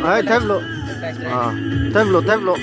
Đấy, thép lộ. Thép lộ, thép lộ.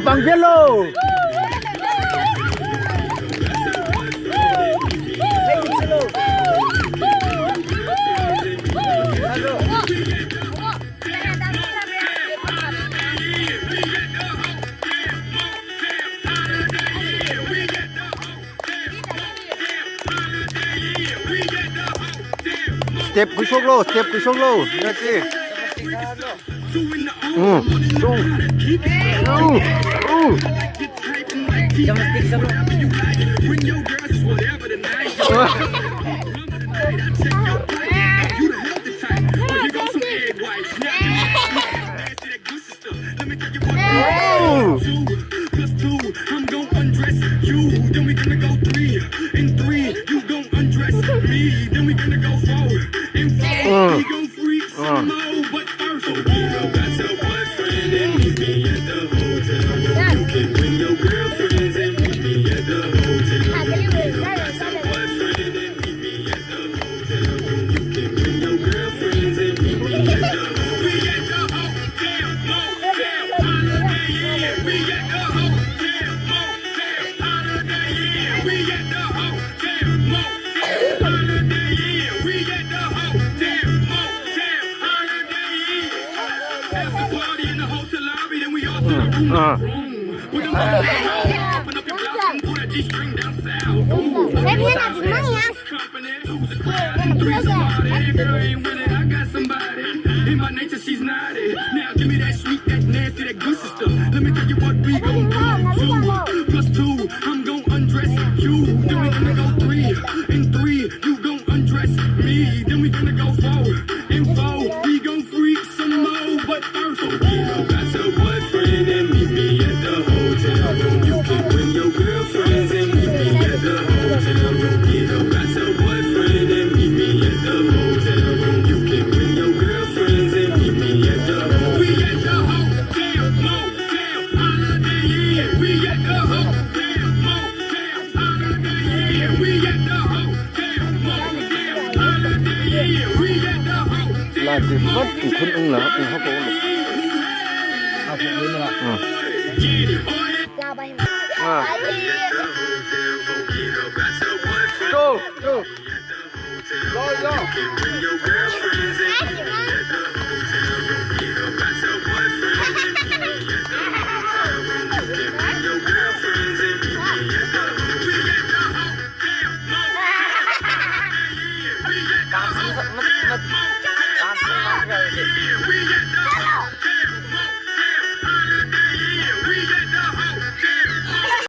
Bằng yellow. Step ku xuống lô, step ku xuống lô, nghe chi? Là thì mất thì không ưng là thì không có được. À phụ lên rồi. Go, go. Go, go.